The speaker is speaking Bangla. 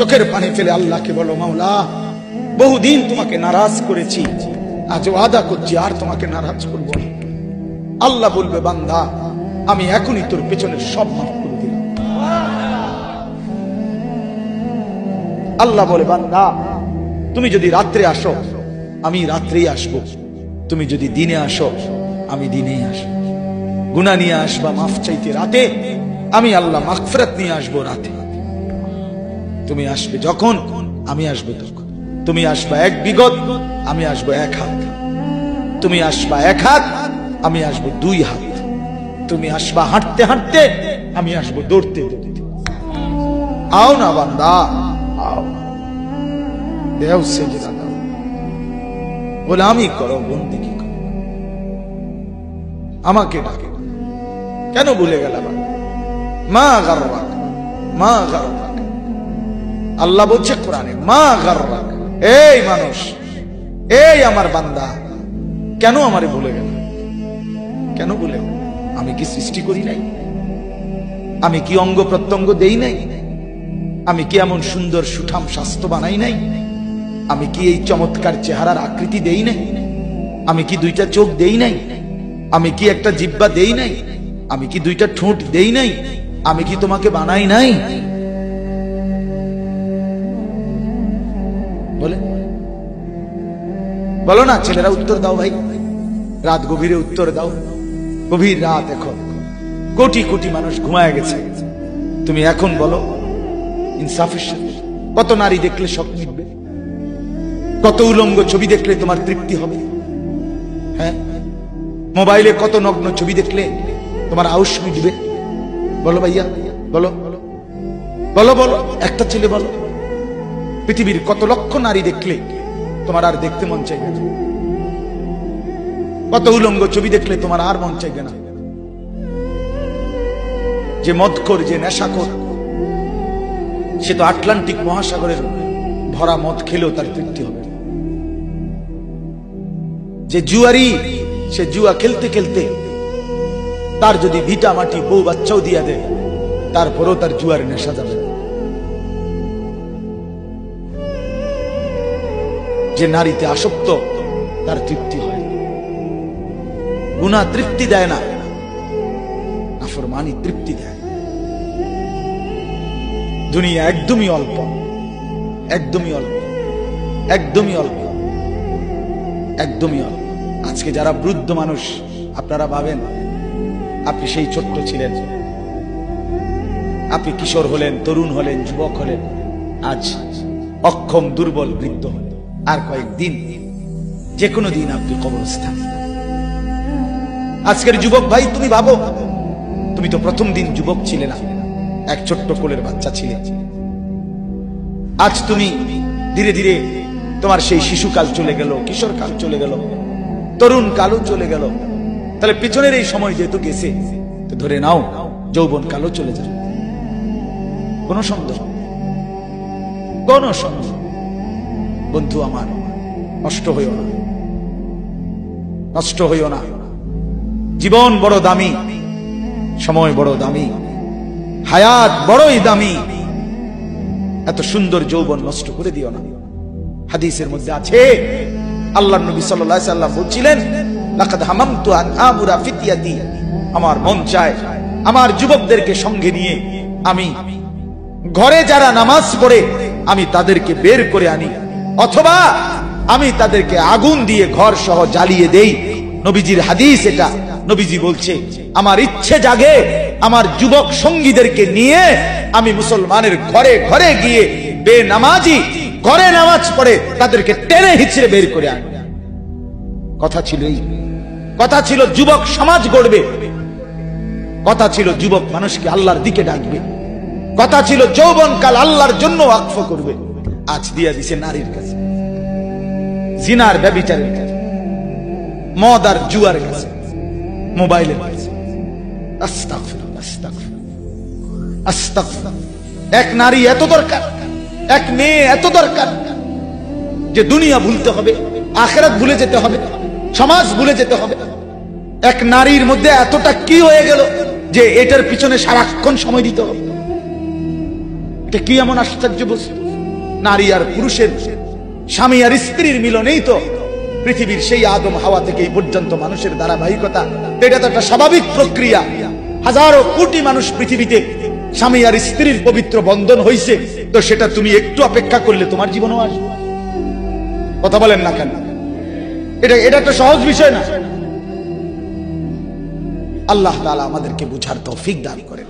চোখের পানি ফেলে আল্লাহকে বলো, মাওলা বহুদিন তোমাকে নারাজ করেছি, আজ ওয়াদা করছি আর তোমাকে নারাজ করব না। আল্লাহ বলবে, বান্দা আমি এখনই তোর পেছনের সব মাফ করে দিলাম। আল্লাহ বলে, বান্দা তুমি যদি রাত্রে আসো আমি রাত্রেই আসবো, তুমি যদি দিনে আসো আমি দিনেই আসবো। গুনাহ নিয়ে আসবা মাফ চাইতে রাতে, আমি আল্লাহ মাগফিরাত নিয়ে আসবো রাতে। তুমি আসবে যখন আমি আসবো তখন। তুমি আসবা 1 বিগত, আমি আসবো 1 হাত। তুমি আসবা 1 হাত, আমি আসবো 2 হাত। তুমি আসবা হাঁটতে হাঁটতে, আমি আসবো দৌড়তে দৌড়তে। আও না বান্দা, আও দেও সেজদা দাও, গোলামি করো, বন্দেগী করো, আমাকে ডাকে। কেন ভুলে গেলাম? মা গাররাক, মা গাররাক। আল্লাহ বলছে কোরআনে, মা গাররাক। এই মানুষ, এই আমার বান্দা, কেন আমারে ভুলে গেল? কেন ভুলে গেল? আমি কি সৃষ্টি করি নাই? আমি কি অঙ্গ প্রত্যঙ্গ দেই নাই? আমি কি এমন সুন্দর সুঠাম স্বাস্থ্য বানাই নাই? আমি কি এই চমৎকার চেহারার আকৃতি দেই নাই? আমি কি 2টা চোখ দেই নাই? আমি কি একটা জিহ্বা দেই নাই? আমি কি 2টা ঠোঁট দেই নাই? আমি কি তোমাকে বানাই নাই? বলে বলো না ছেলেরা, উত্তর দাও ভাই, রাত গভীরে উত্তর দাও। গভীর রাত, এখন কোটি কোটি মানুষ ঘুমায় গেছে। তুমি এখন বলো ইনসাফের সাথে, কত নারী দেখলে শখ মিটবে? কত উলঙ্গ ছবি দেখলে তোমার তৃপ্তি হবে? হ্যাঁ, মোবাইলে কত নগ্ন ছবি দেখলে তোমার আউশ মিটবে? বলো ভাইয়া, বলো বলো বলো, একটা ছেলে বলো। পৃথিবীর কত লক্ষ নারী দেখলে তোমার আর দেখতে মন চাইবে না? কত উলঙ্গ ছবি দেখলে তোমার আর মন চাইবে না? যে মদখোর, যে নেশাখোর, সে তো আটলান্টিক মহাসাগরের ভরা মদ খেলেও তার তৃপ্তি হবে। যে জুয়ারি, সে জুয়া খেলতে খেলতে তার যদি ভিটা মাটি বউ বাচ্চাও দিয়া দেয়, তারপরেও তার জুয়ার নেশা যাবে। যে নারীতে আসক্ত, তার তৃপ্তি হয়। গুনাহ তৃপ্তি দেয় না, নাফরমানি তৃপ্তি দেয়। দুনিয়া একদমই অল্প, একদমই অল্প, একদমই অল্প, একদমই অল্প। আজকে যারা বৃদ্ধ মানুষ, আপনারা ভাবেন আপনি সেই ছোট্ট ছিলেন, আপনি কিশোর হলেন, তরুণ হলেন, যুবক হলেন, আজ অক্ষম দুর্বল বৃদ্ধ হলেন। আর কয়েকদিন, যে কোনো দিন আপনি কবরস্থান। আজকের যুবক ভাই, তুমি ভাবো, তুমি তো প্রথম দিন যুবক ছিলে না, এক ছোট্ট কোলের বাচ্চা ছিলে। আজ তুমি ধীরে ধীরে তোমার সেই শিশুকাল চলে গেল, কিশোর কাল চলে গেল, তরুণ কালও চলে গেল। তাহলে পিছনের এই সময় যেহেতু গেছে, তো ধরে নাও যৌবন কালও চলে যাবে। কোন সন্দেহ, কোন সন্দেহ। বন্ধু আমার, নষ্ট হইও না, নষ্ট হইও না। জীবন বড় দামি, সময় বড় দামি, হায়াত বড়ই দামি। এত সুন্দর যৌবন নষ্ট করে দিও না। হাদিসের মধ্যে আছে, আল্লাহর নবী সাল্লাল্লাহু আলাইহি সাল্লাম বলছিলেন, লাকাদ হামামতু আন আমুরা ফিতিয়াতি, আমার মন চায় আমার যুবকদেরকে সঙ্গে নিয়ে আমি ঘরে যারা নামাজ পড়ে আমি তাদেরকে বের করে আনি, অথবা আমি তাদেরকে আগুন দিয়ে ঘর সহ জ্বালিয়ে দেই। নবীজির হাদিস এটা। নবীজি বলছে, আমার ইচ্ছে জাগে আমার যুবক সঙ্গীদেরকে নিয়ে আমি মুসলমানের ঘরে ঘরে গিয়ে বেনামাজি ঘরে নামাজ পড়ে তাদেরকে টেনে হিচড়ে বের করে আনি। কথা ছিল এই, কথা ছিল যুবক সমাজ গড়বে, কথা ছিল যুবক মানুষকে আল্লাহর দিকে ডাকবে, কথা ছিল যৌবনকাল আল্লাহর জন্য ওয়াকফ করবে। আজ দিয়া দিছে নারীর কাছে, জিনার ব্যভিচারের কাছে, মদ আর জুয়ার কাছে, মোবাইলের কাছে। আস্তাগফিরুল্লাহ, আস্তাগফিরুল্লাহ, আস্তাগফিরুল্লাহ। এক নারী এত দরকার, এক মেয়ে এত দরকার যে দুনিয়া ভুলতে হবে, আখিরাত ভুলে যেতে হবে, সমাজ ভুলে যেতে হবে। এক নারীর মধ্যে এতটা কি হয়ে গেল যে এটার পিছনে সারাক্ষণ সময় দিতে হবে? এটা কি এমন আশ্চর্য বস্তু? নারী আর পুরুষের, স্বামী আর স্ত্রীর মিলনেই তো পৃথিবীর সেই আদম হাওয়া থেকে এই পর্যন্ত মানুষের ধারাবাহিকতা। এটা তো একটা স্বাভাবিক প্রক্রিয়া। হাজারো কোটি মানুষ পৃথিবীতে স্বামী আর স্ত্রীর পবিত্র বন্ধন হয়েছে, তো সেটা তুমি একটু অপেক্ষা করলে তোমার জীবনও আসবে। কথা বলেন না কেন? এটা একটা সহজ বিষয় না। আল্লাহ তাআলা আমাদেরকে বুঝার তৌফিক দান করেন।